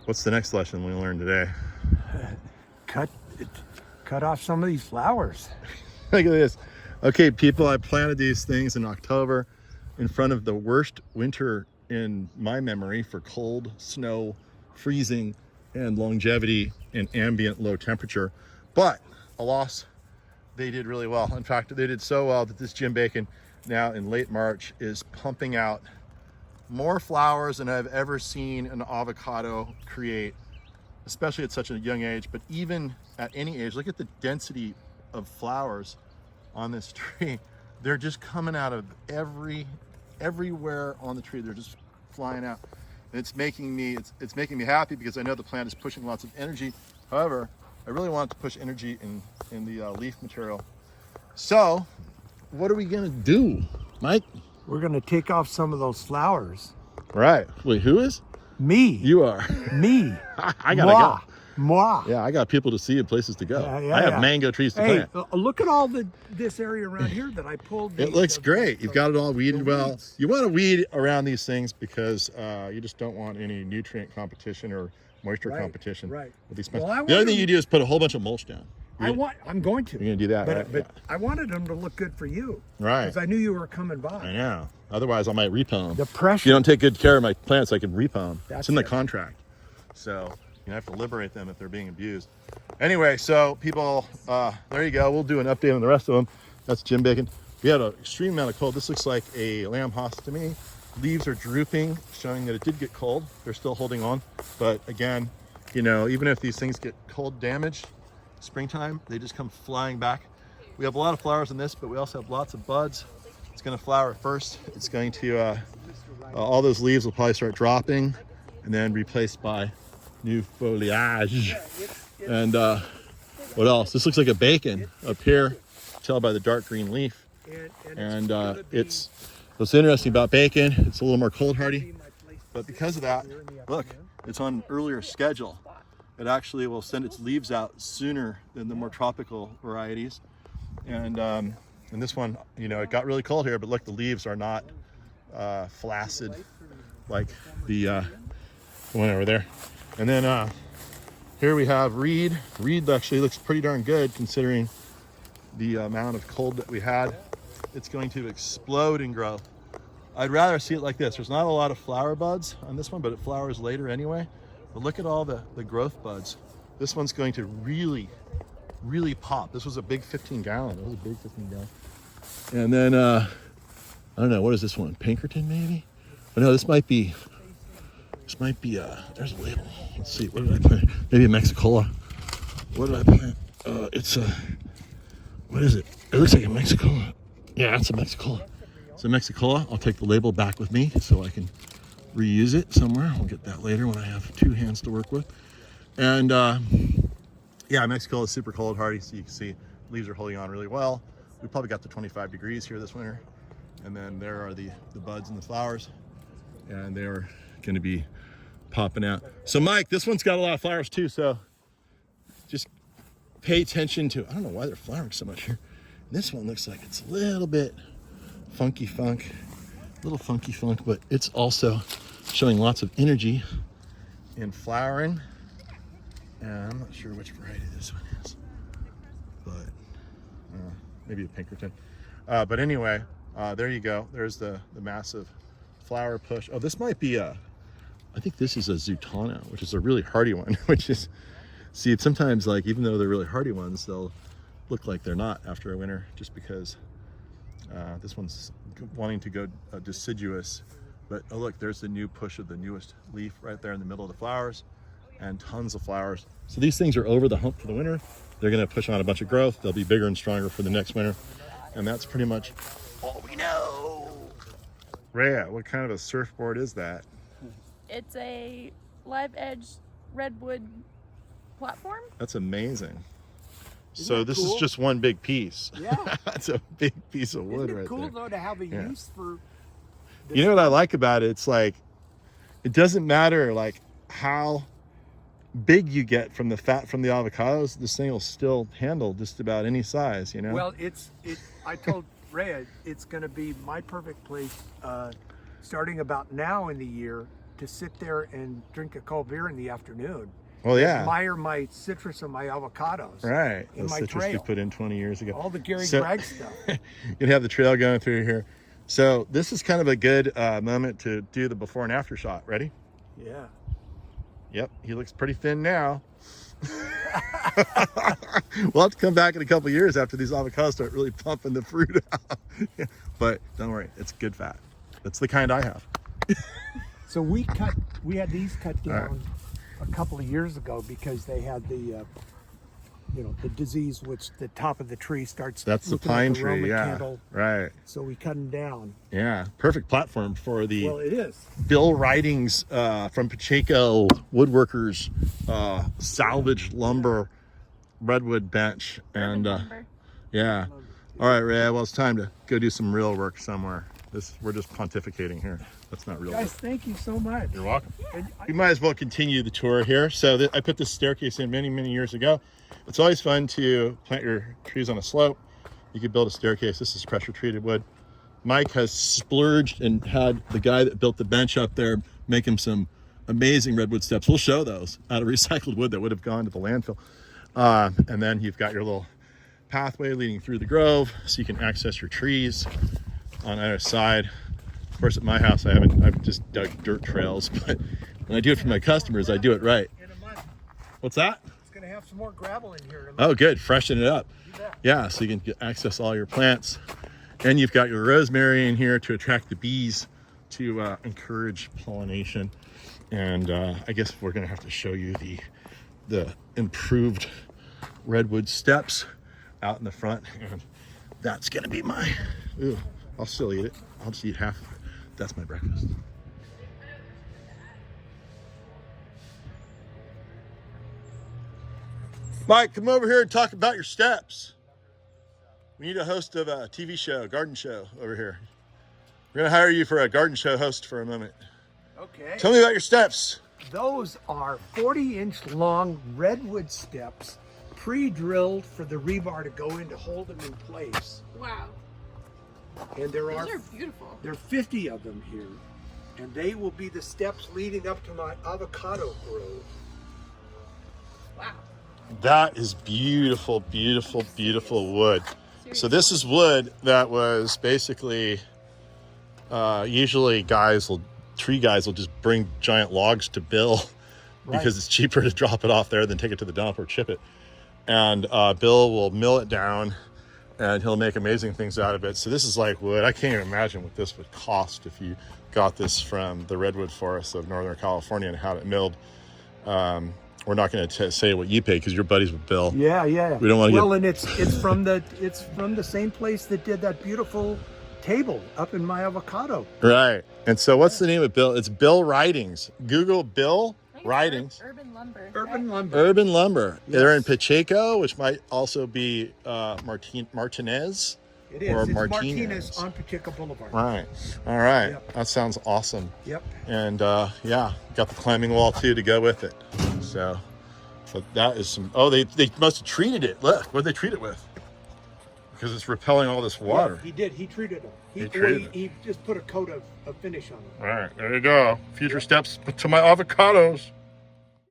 What's the next lesson we learned today? Cut off some of these flowers. Look at this. Okay, people, I planted these things in October in front of the worst winter in my memory for cold, snow, freezing, and longevity and ambient low temperature. But alas, they did really well. In fact, they did so well that this Jim Bacon now in late March is pumping out more flowers than I've ever seen an avocado create, especially at such a young age. But even at any age, look at the density of flowers on this tree. They're just coming out of everywhere on the tree. They're just flying out. And it's making me happy because I know the plant is pushing lots of energy. However, I really want to push energy in the leaf material. So what are we gonna do, Mike? We're gonna take off some of those flowers. Right. Wait, who is? Me. You are. Me. I gotta go. Moi. Yeah, I got people to see and places to go. Yeah, I have mango trees to plant. Look at all this area around here that I pulled. It looks great. You've got it all weeded well. You want to weed around these things because you just don't want any nutrient competition or moisture competition with these plants. Well, the other thing you do is put a whole bunch of mulch down. I'm going to. You're gonna do that, but right? I wanted them to look good for you. Right. Because I knew you were coming by. I know. Otherwise, I might repo them. The pressure. If you don't take good care of my plants, I can repo them. It's in the it. contract. So you have to liberate them if they're being abused. Anyway, so people, there you go. We'll do an update on the rest of them. That's Jim Bacon. We had an extreme amount of cold. This looks like a lamb hoss to me. Leaves are drooping, showing that it did get cold. They're still holding on. But again, you know, even if these things get cold damage, springtime, they just come flying back. We have a lot of flowers in this, but we also have lots of buds. It's going to flower first. It's going to, all those leaves will probably start dropping and then replaced by new foliage. And what else? This looks like a bacon up here. Tell by the dark green leaf. And it's what's interesting about bacon. It's a little more cold hardy, but because of that, look, it's on an earlier schedule. It actually will send its leaves out sooner than the more tropical varieties. And this one, you know, it got really cold here, but look, the leaves are not flaccid like the one over there. And then here we have reed. Reed actually looks pretty darn good considering the amount of cold that we had. It's going to explode in growth. I'd rather see it like this. There's not a lot of flower buds on this one, but it flowers later anyway. But look at all the growth buds. This one's going to really, really pop. This was a big 15 gallon. It was a big 15 gallon. And then, I don't know, what is this one? Pinkerton maybe? Oh no, this might be, there's a label. Let's see, what did I plant? Maybe a Mexicola. What did I plant? It's a, what is it? It looks like a Mexicola. Yeah, it's a Mexicola. It's a Mexicola. I'll take the label back with me so I can reuse it somewhere. I'll get that later when I have two hands to work with. And yeah, Mexicola is super cold hardy, so you can see leaves are holding on really well. We probably got to 25 degrees here this winter. And then there are the buds and the flowers, and they're going to be popping out. So Mike, this one's got a lot of flowers too, so just pay attention to, I don't know why they're flowering so much here. This one looks like it's a little bit funky funk, but it's also showing lots of energy in flowering. And I'm not sure which variety this one is, but maybe a Pinkerton. But anyway, there you go. There's the massive flower push. Oh, this might be I think this is a Zutano, which is a really hardy one, which is, see, it's sometimes like, even though they're really hardy ones, they'll look like they're not after a winter just because this one's wanting to go deciduous. But oh look, there's the new push of the newest leaf right there in the middle of the flowers, and tons of flowers. So these things are over the hump for the winter. They're gonna push on a bunch of growth. They'll be bigger and stronger for the next winter. And that's pretty much all we know. Rhea, what kind of a surfboard is that? It's a live edge redwood platform. That's amazing. So that this cool? is just one big piece. Yeah. That's a big piece of wood. Isn't it right cool there. though to have a use for this? You know what I like about it? It's like, it doesn't matter like how big you get from the fat from the avocados, this thing will still handle just about any size, you know? Well, I told Rhea it's going to be my perfect place starting about now in the year to sit there and drink a cold beer in the afternoon. Well, yeah. Admire my citrus and my avocados. Right. In The my citrus we trail. put in 20 years ago. All the Gary So- Bragg stuff. You have the trail going through here. So this is kind of a good moment to do the before and after shot. Ready? Yeah. Yep, he looks pretty thin now. We'll have to come back in a couple years after these avocados start really pumping the fruit out. But don't worry, it's good fat. That's the kind I have. So we had these cut down All right. a couple of years ago because they had the, the disease which the top of the tree starts. That's the looking like pine a tree, Roman yeah. candle. Right. So we cut them down. Yeah, perfect platform for the Well, it is. Bill Ridings from Pacheco Woodworkers salvaged lumber redwood bench. And Remember? yeah. All right, Ray, well, it's time to go do some real work somewhere. We're just pontificating here. That's not real Guys, work. thank you so much. You're welcome. And We might as well continue the tour here. So I put this staircase in many, many years ago. It's always fun to plant your trees on a slope. You could build a staircase. This is pressure treated wood. Mike has splurged and had the guy that built the bench up there make him some amazing redwood steps. We'll show those out of recycled wood that would have gone to the landfill. And then you've got your little pathway leading through the grove so you can access your trees on either side. Of course, at my house, I've just dug dirt trails, but when I do it for my customers, I do it right. in a month, What's that? it's going to have some more gravel in here. In a month. Oh, good. Freshen it up. You bet. Yeah, so you can access all your plants. And you've got your rosemary in here to attract the bees to encourage pollination. And I guess we're going to have to show you the improved redwood steps out in the front. And that's going to be my, I'll still eat it. I'll just eat half of it. That's my breakfast. Mike, come over here and talk about your steps. We need a host of a TV show, garden show over here. We're gonna hire you for a garden show host for a moment. Okay. Tell me about your steps. Those are 40-inch long redwood steps, pre-drilled for the rebar to go in to hold them in place. Wow. And there Those are are beautiful. 50 of them here, and they will be the steps leading up to my avocado grove. Wow. That is beautiful, beautiful, beautiful wood. So this is wood that was basically, usually tree guys will just bring giant logs to Bill because it's cheaper to drop it off there than take it to the dump or chip it. And Bill will mill it down and he'll make amazing things out of it. So this is like wood. I can't even imagine what this would cost if you got this from the redwood forests of Northern California and had it milled. We're not going to say what you pay because you're buddies with Bill. Yeah. We don't want to Well, and it's from the same place that did that beautiful table up in my avocado. Right. And so what's the name of Bill? It's Bill Ridings. Google Bill I think it's Ridings. Urban lumber. Urban lumber. Urban Lumber. Yes. They're in Pacheco, which might also be Martinez. It is. Or It's Martinez. Martinez on Pacheco Boulevard. Right. All right. Yep. That sounds awesome. Yep. And yeah, got the climbing wall too to go with it. So that is some. Oh, they must have treated it. Look, what did they treat it with? Because it's repelling all this water. Yeah, he did. He treated them. He treated it. He just put a coat of finish on them. All right, there you go. Future steps to my avocados.